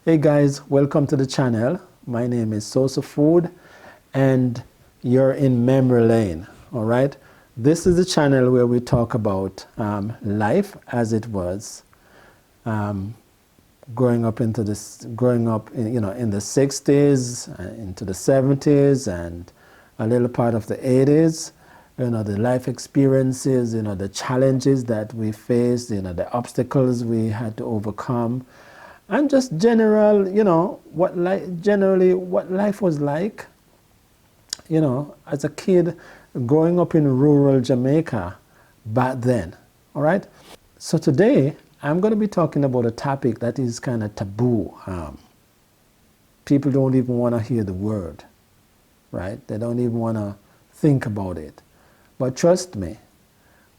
Hey guys, welcome to the channel. My name is Sosa Food and you're in memory lane. All right, this is the channel where we talk about life as it was growing up in, in the 60s, into the 70s, and a little part of the 80s. The life experiences, the challenges that we faced, the obstacles we had to overcome, and just general, generally what life was like, as a kid growing up in rural Jamaica back then. All right. So today I'm going to be talking about a topic that is kind of taboo. People don't even want to hear the word, right? They don't even want to think about it. But trust me,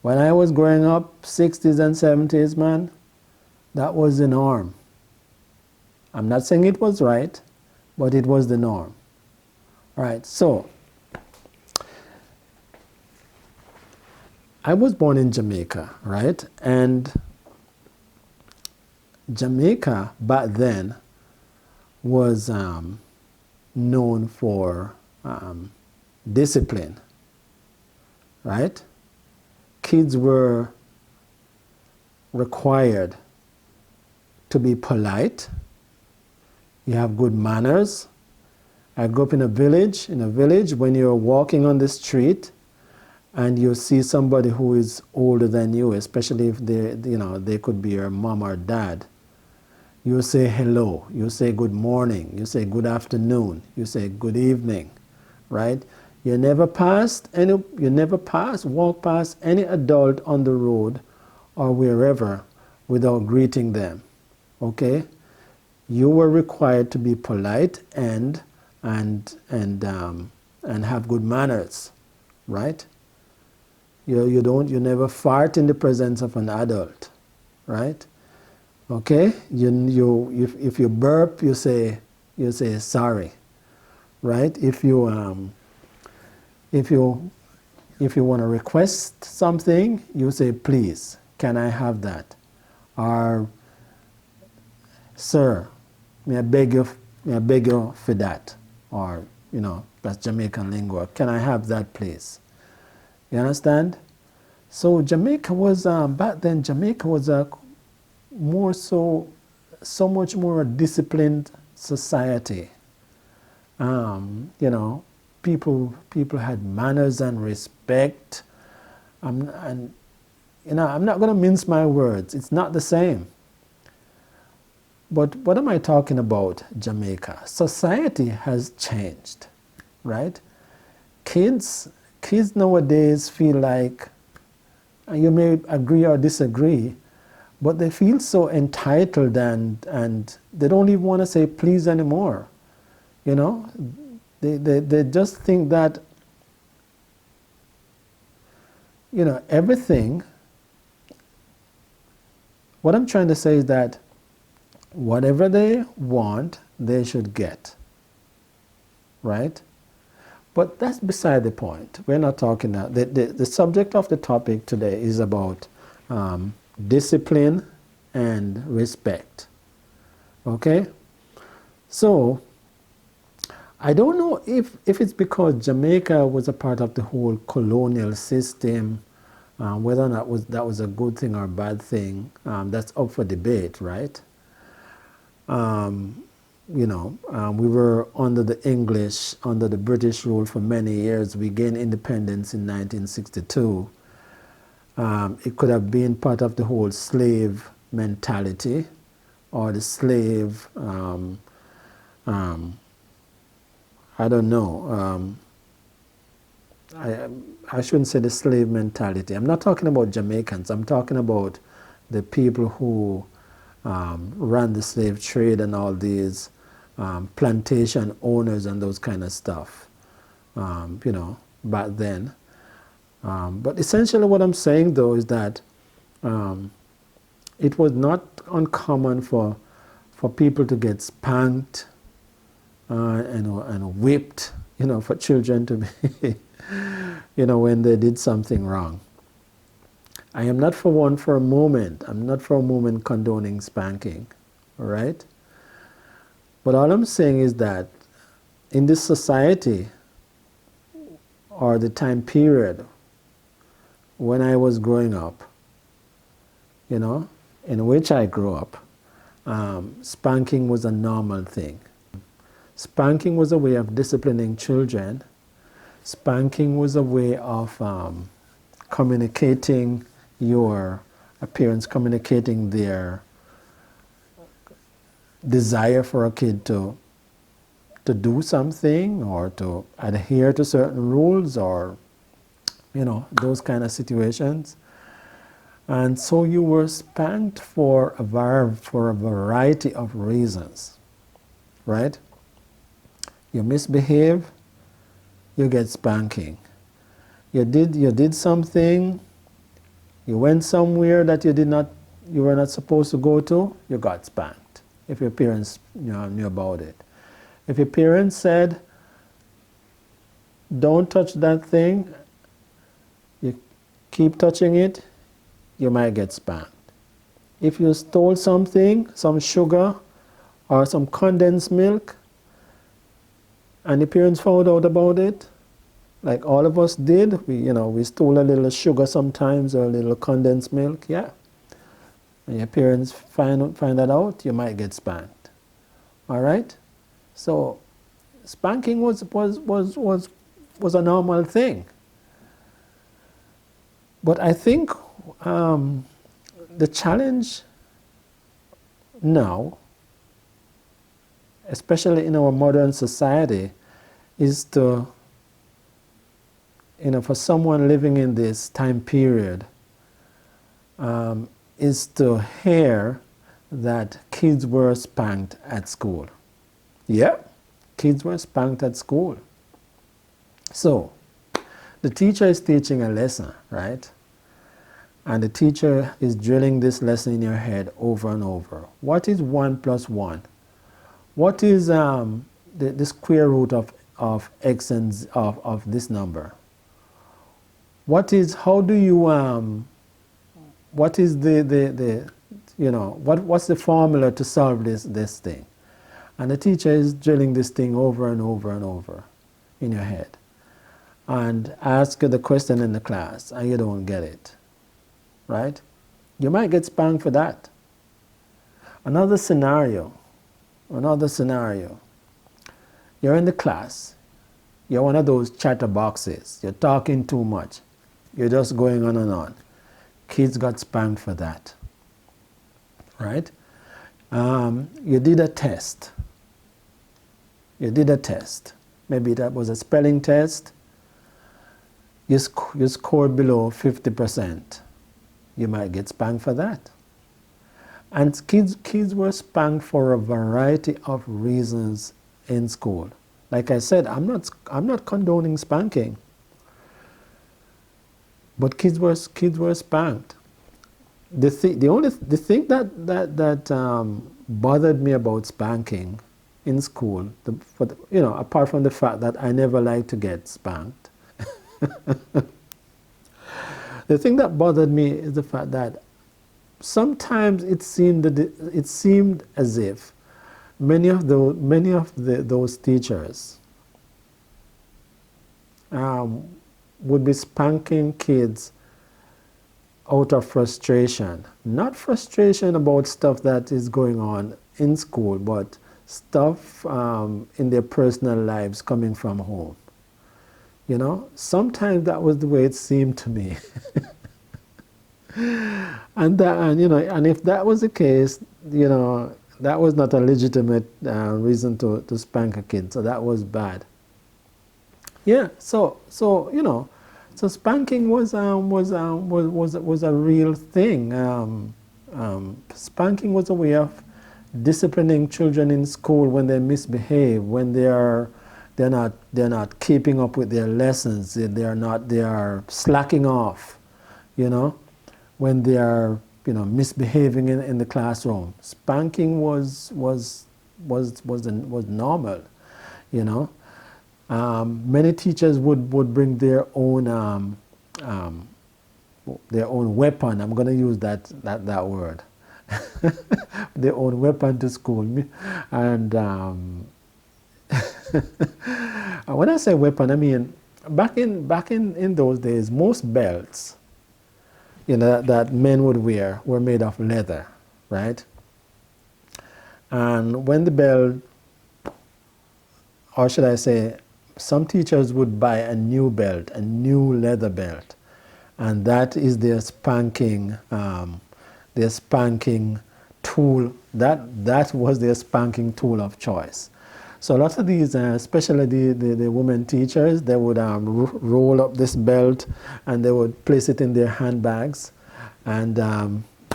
when I was growing up, 60s and 70s, man, that was the norm. I'm not saying it was right, but it was the norm. All right, so I was born in Jamaica, right? And Jamaica back then was known for discipline, right? Kids were required to be polite. You have good manners. I grew up in a village. When you're walking on the street and you see somebody who is older than you, especially if they could be your mom or dad, you say hello, you say good morning, you say good afternoon, you say good evening, right? You never walk past any adult on the road or wherever without greeting them. Okay? You were required to be polite and have good manners, right? You never fart in the presence of an adult, right? Okay? If you burp, you say sorry, right? If you want to request something, you say please, can I have that? Or sir, may I beg you for that? Or, that's Jamaican lingo. Can I have that, please? You understand? So Jamaica was, back then, Jamaica was a so much more disciplined society. People had manners and respect. I'm not going to mince my words. It's not the same. But what am I talking about, Jamaica? Society has changed, right? Kids nowadays feel like, you may agree or disagree, but they feel so entitled and they don't even want to say please anymore. They just think that, everything. What I'm trying to say is that whatever they want, they should get, right? But that's beside the point. We're not talking now. The subject of the topic today is about discipline and respect. Okay? So, I don't know if it's because Jamaica was a part of the whole colonial system, whether or not that was a good thing or a bad thing, that's up for debate, right? We were under the British rule for many years. We gained independence in 1962. It could have been part of the whole slave mentality, or the slave, I don't know. I shouldn't say the slave mentality. I'm not talking about Jamaicans. I'm talking about the people who ran the slave trade and all these plantation owners and those kind of stuff, back then. But essentially what I'm saying though is that it was not uncommon for people to get spanked and whipped, for children to be, when they did something wrong. I am not for a moment condoning spanking, all right? But all I'm saying is that in this society, or the time period when I was growing up, in which I grew up, spanking was a normal thing. Spanking was a way of disciplining children. Spanking was a way of communicating your parents, communicating their desire for a kid to do something or to adhere to certain rules, or those kind of situations. And so you were spanked for a variety of reasons, right? You misbehave, you get spanking. You did something, you went somewhere that you were not supposed to go to, you got spanked, if your parents knew about it. If your parents said, don't touch that thing, you keep touching it, you might get spanked. If you stole something, some sugar or some condensed milk, and the parents found out about it, like all of us did, we stole a little sugar sometimes or a little condensed milk, yeah. And your parents find that out, you might get spanked. All right? So spanking was a normal thing. But I think the challenge now, especially in our modern society, is to, for someone living in this time period, is to hear that kids were spanked at school. Yeah, kids were spanked at school. So, the teacher is teaching a lesson, right? And the teacher is drilling this lesson in your head over and over. What is 1 plus 1? What is the square root of x and of this number? What is, how do you, what is what's the formula to solve this thing? And the teacher is drilling this thing over and over and over in your head. And ask you the question in the class and you don't get it, right? You might get spanked for that. Another scenario. You're in the class. You're one of those chatterboxes. You're talking too much. You're just going on and on. Kids got spanked for that, right? You did a test. Maybe that was a spelling test. You scored below 50%. You might get spanked for that. And kids were spanked for a variety of reasons in school. Like I said, I'm not condoning spanking. But kids were spanked. The thing that bothered me about spanking in school, apart from the fact that I never liked to get spanked, the thing that bothered me is the fact that sometimes it seemed as if many of those teachers would be spanking kids out of frustration. Not frustration about stuff that is going on in school, but stuff in their personal lives coming from home. Sometimes that was the way it seemed to me. and if that was the case, that was not a legitimate reason to spank a kid. So that was bad. Yeah. So spanking was a real thing. Spanking was a way of disciplining children in school when they misbehave, when they're not keeping up with their lessons, they are slacking off, when they are misbehaving in the classroom. Spanking was normal, many teachers would bring their own weapon. I'm going to use that word. their own weapon to school. And when I say weapon, I mean back in those days, most belts, that men would wear were made of leather, right? And when the belt, or should I say, some teachers would buy a new belt, a new leather belt, and that is their spanking tool. That was their spanking tool of choice. So a lot of these, especially the women teachers, they would roll up this belt and they would place it in their handbags, and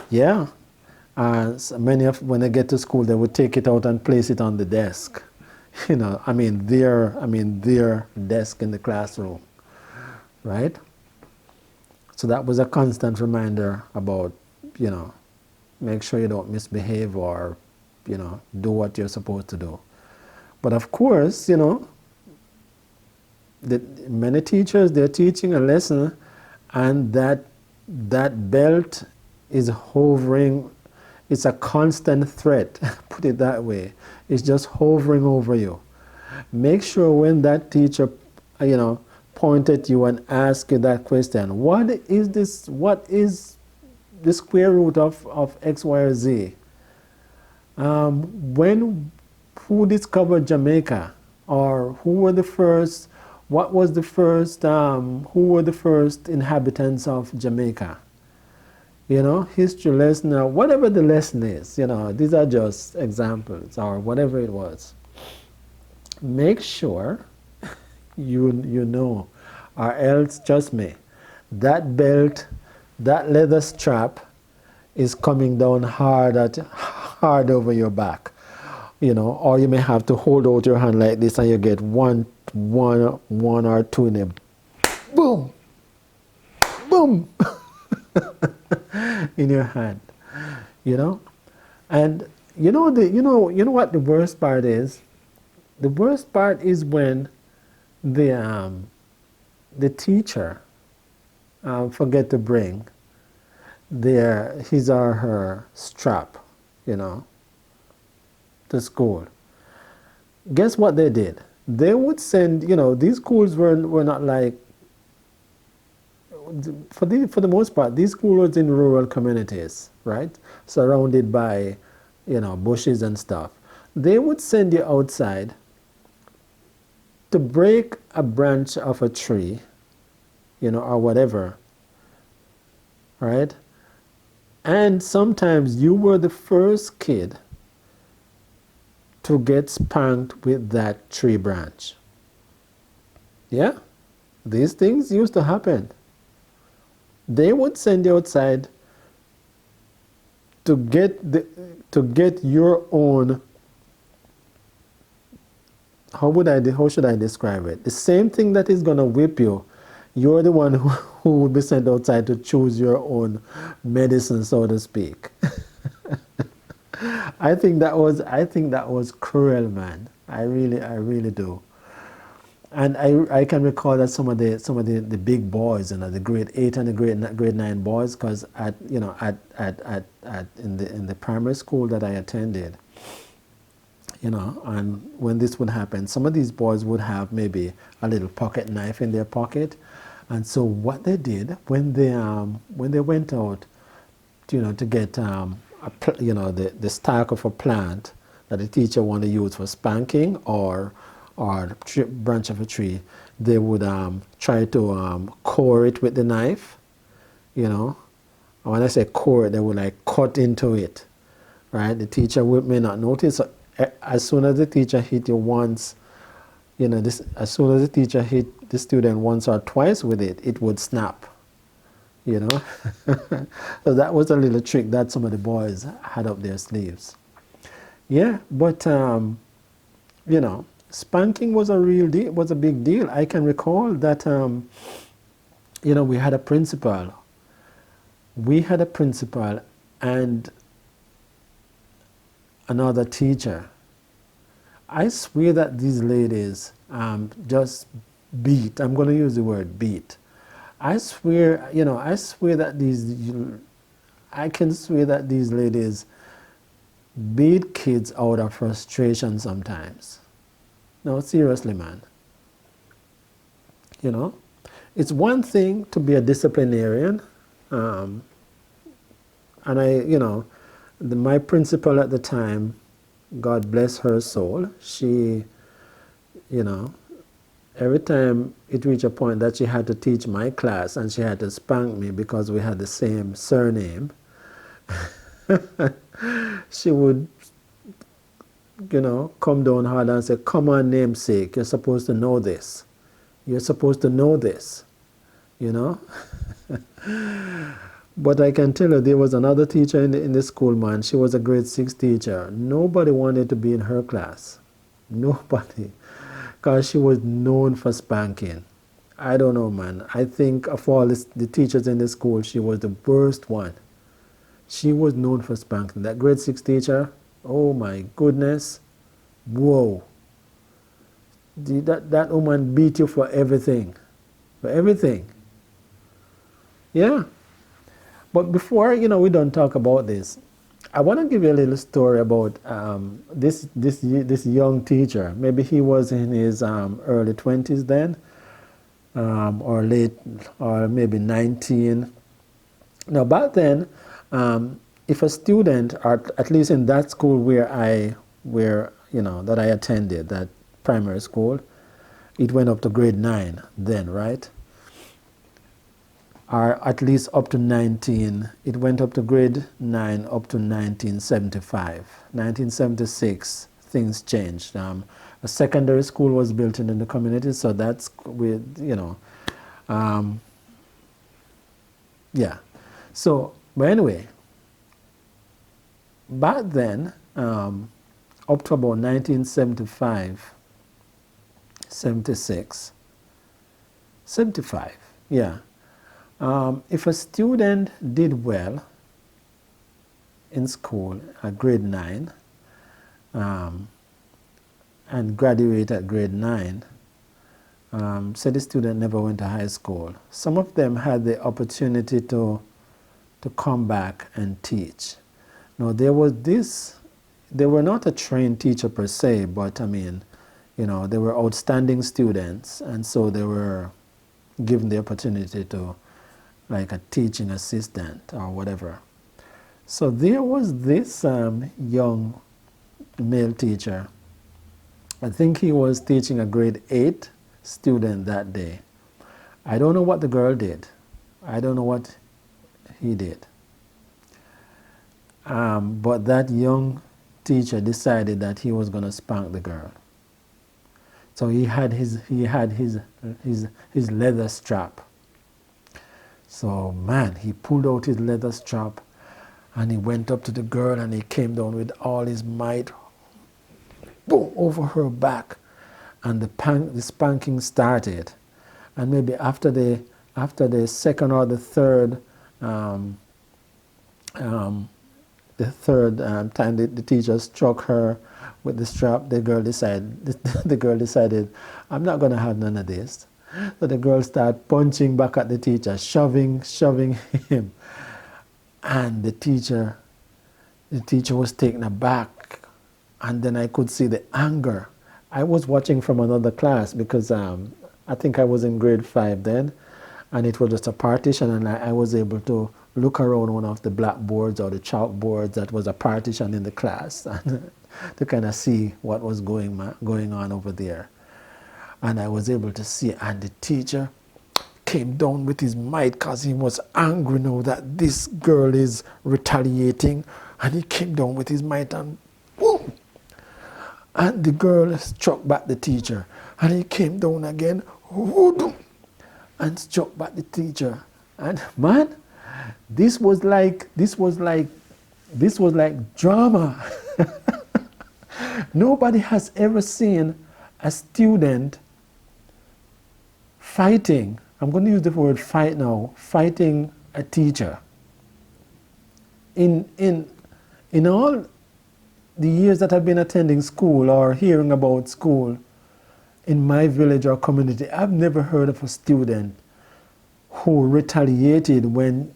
yeah, so when they get to school, they would take it out and place it on the desk. Their desk in the classroom, right? So that was a constant reminder about, make sure you don't misbehave or, do what you're supposed to do. But of course, many teachers, they're teaching a lesson, and that belt is hovering. It's a constant threat, put it that way. It's just hovering over you. Make sure when that teacher, point at you and ask you that question, what is this? What is the square root of X, Y, or Z? Who discovered Jamaica? Or who were the first, what was the first, who were the first inhabitants of Jamaica? History lesson, or whatever the lesson is, these are just examples, or whatever it was. Make sure you know, or else, trust me, that belt, that leather strap is coming down hard over your back, or you may have to hold out your hand like this and you get one or two in them. Boom! Boom! in your hand, and you know what the worst part is? The worst part is when the teacher forget to bring his or her strap, to school. Guess what they did? They would send, these schools were not like, for the most part, these schools were in rural communities, right? Surrounded by, bushes and stuff. They would send you outside to break a branch of a tree, or whatever, right? And sometimes you were the first kid to get spanked with that tree branch. Yeah? These things used to happen. They would send you outside to get your own, how should I describe it? The same thing that is going to whip you, you're the one who would be sent outside to choose your own medicine, so to speak. I think that was cruel, man. I really do. And I can recall that some of the big boys, the grade 8 and the grade 9 boys, because in the primary school that I attended, and when this would happen, some of these boys would have maybe a little pocket knife in their pocket, and so what they did when they went out, to get the stalk of a plant that the teacher wanted to use for spanking or branch of a tree, they would try to core it with the knife, And when I say core it, they would like cut into it, right? The teacher may not notice. So as soon as the teacher hit you once, as soon as the teacher hit the student once or twice with it, it would snap, So that was a little trick that some of the boys had up their sleeves. Yeah, but spanking was a real deal, was a big deal. I can recall that, we had a principal. We had a principal and another teacher. I swear that these ladies just beat. I'm going to use the word beat. I swear that I can swear that these ladies beat kids out of frustration sometimes. No, seriously, man. You know, it's one thing to be a disciplinarian, and my principal at the time, God bless her soul, she, you know, every time it reached a point that she had to teach my class and she had to spank me because we had the same surname, she would, come down hard and say, come on, namesake, you're supposed to know this. You're supposed to know this, But I can tell you, there was another teacher in the school, man. She was a grade 6 teacher. Nobody wanted to be in her class. Nobody. Because she was known for spanking. I don't know, man. I think of all the teachers in the school, she was the worst one. She was known for spanking. That grade 6 teacher, oh my goodness. Whoa. That woman beat you for everything. For everything. Yeah. But before, we don't talk about this, I want to give you a little story about this young teacher. Maybe he was in his early 20s then, or maybe 19. Now, back then, if a student, or at least in that school that I attended, that primary school, it went up to grade 9 then, right? Or at least up to 19. It went up to grade 9 up to 1975. 1976, things changed. A secondary school was built in the community, so that's yeah. So, but anyway, back then, up to about 1975, 76, 75, yeah. If a student did well in school at grade 9 and graduated at grade 9, say the student never went to high school, some of them had the opportunity to come back and teach. Now, they were not a trained teacher per se, but I mean, they were outstanding students, and so they were given the opportunity to, like a teaching assistant or whatever. So there was this young male teacher. I think he was teaching a grade 8 student that day. I don't know what the girl did. I don't know what he did. But that young teacher decided that he was going to spank the girl. So he had his leather strap. So, man, he pulled out his leather strap and he went up to the girl and he came down with all his might, boom, over her back. And the spanking started. And maybe after the second or the third time the teacher struck her with the strap, the girl decided, I'm not going to have none of this. So the girl started punching back at the teacher, shoving him. And the teacher was taken aback. And then I could see the anger. I was watching from another class because I think I was in grade 5 then. And it was just a partition, and I was able to look around one of the blackboards or the chalkboards that was a partition in the class and to kind of see what was going on over there. And I was able to see, and the teacher came down with his might because he was angry now that this girl is retaliating. And he came down with his might and boom! And the girl struck back the teacher. And he came down again, whoop, and struck back the teacher. And man, this was like drama. Nobody has ever seen a student fighting, I'm going to use the word fight now, fighting a teacher. In all the years that I've been attending school or hearing about school in my village or community, I've never heard of a student who retaliated when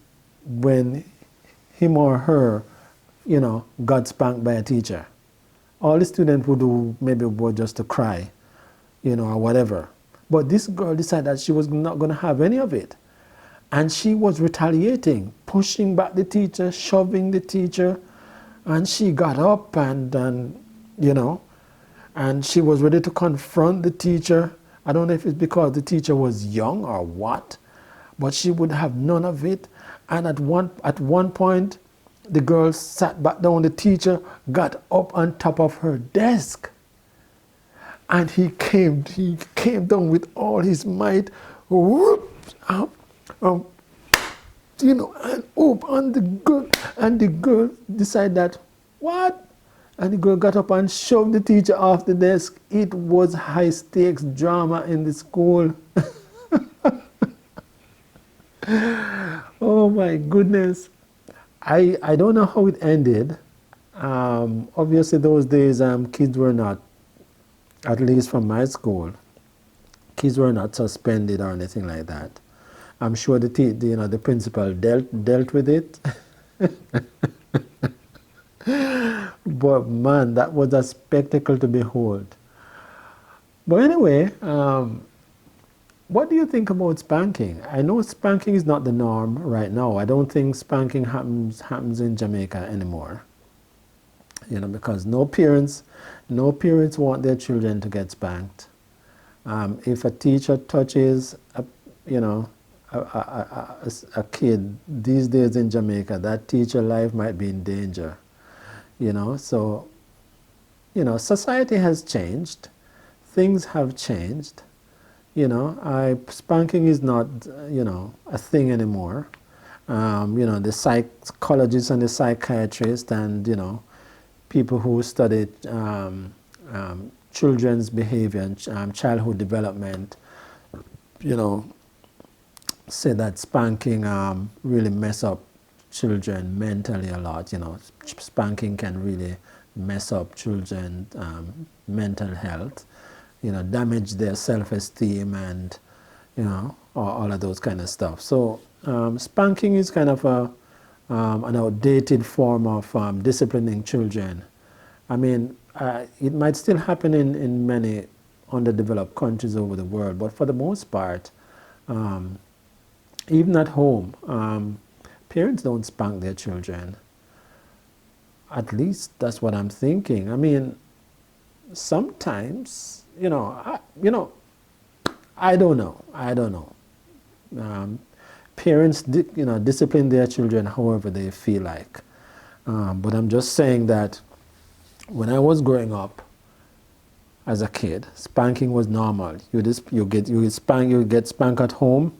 him or her, got spanked by a teacher. All the student would do maybe was just to cry, or whatever. But this girl decided that she was not going to have any of it. And she was retaliating, pushing back the teacher, shoving the teacher. And she got up and she was ready to confront the teacher. I don't know if it's because the teacher was young or what, but she would have none of it. And at one point, the girl sat back down. The teacher got up on top of her desk. And he came down with all his might, whoop, and the girl decided that, what? And the girl got up and shoved the teacher off the desk. It was high stakes drama in the school. Oh my goodness. I don't know how it ended. Obviously those days kids were not, at least from my school, kids were not suspended or anything like that. I'm sure the principal dealt with it. But man, that was a spectacle to behold. But anyway, what do you think about spanking? I know spanking is not the norm right now. I don't think spanking happens in Jamaica anymore. Because no parents want their children to get spanked. If a teacher touches a kid these days in Jamaica, that teacher life might be in danger. So society has changed. Things have changed. Spanking is not a thing anymore. The psychologists and the psychiatrists and people who study children's behavior and childhood development, say that spanking really mess up children mentally a lot. Spanking can really mess up children's mental health, damage their self-esteem and, all of those kind of stuff. So spanking is kind of an outdated form of disciplining children. I mean, it might still happen in many underdeveloped countries over the world, but for the most part, even at home, parents don't spank their children. At least that's what I'm thinking. I mean, sometimes, I don't know. Parents, discipline their children however they feel like. But I'm just saying that when I was growing up as a kid, spanking was normal. You get spanked at home,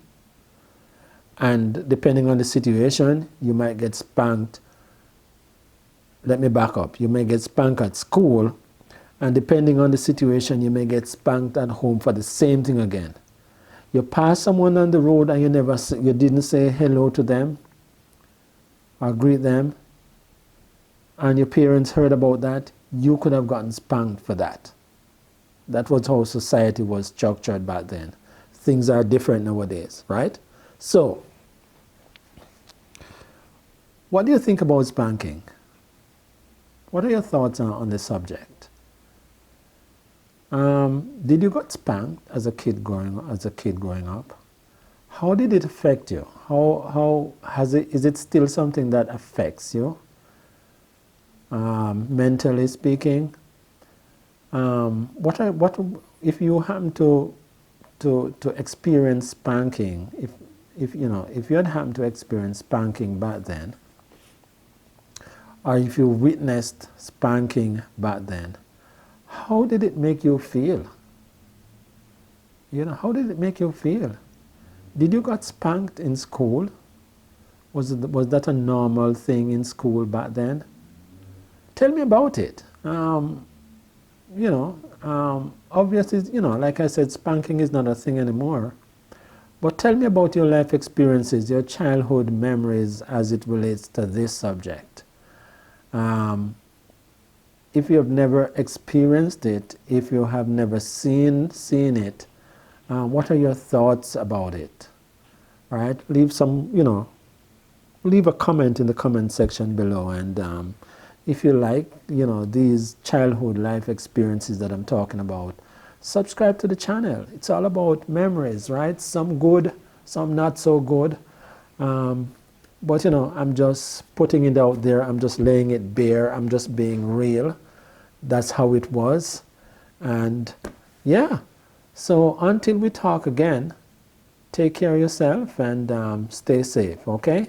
and depending on the situation, you might get spanked. Let me back up. You may get spanked at school, and depending on the situation, you may get spanked at home for the same thing again. You pass someone on the road and you didn't say hello to them or greet them, and your parents heard about that, you could have gotten spanked for that. That was how society was structured back then. Things are different nowadays, right? So, what do you think about spanking? What are your thoughts on this subject? Did you get spanked as a kid growing up? How did it affect you? Is it still something that affects you? Mentally speaking, what if you happen to experience spanking? If you had happened to experience spanking back then, or if you witnessed spanking back then, how did it make you feel? How did it make you feel? Did you get spanked in school? Was that a normal thing in school back then? Tell me about it. Obviously, like I said, spanking is not a thing anymore. But tell me about your life experiences, your childhood memories as it relates to this subject. If you have never experienced it, if you have never seen it, what are your thoughts about it? Right? Leave some, leave a comment in the comment section below. And if you like, these childhood life experiences that I'm talking about, subscribe to the channel. It's all about memories, right? Some good, some not so good. But I'm just putting it out there. I'm just laying it bare. I'm just being real. That's how it was. And yeah, so until we talk again, take care of yourself and stay safe, okay?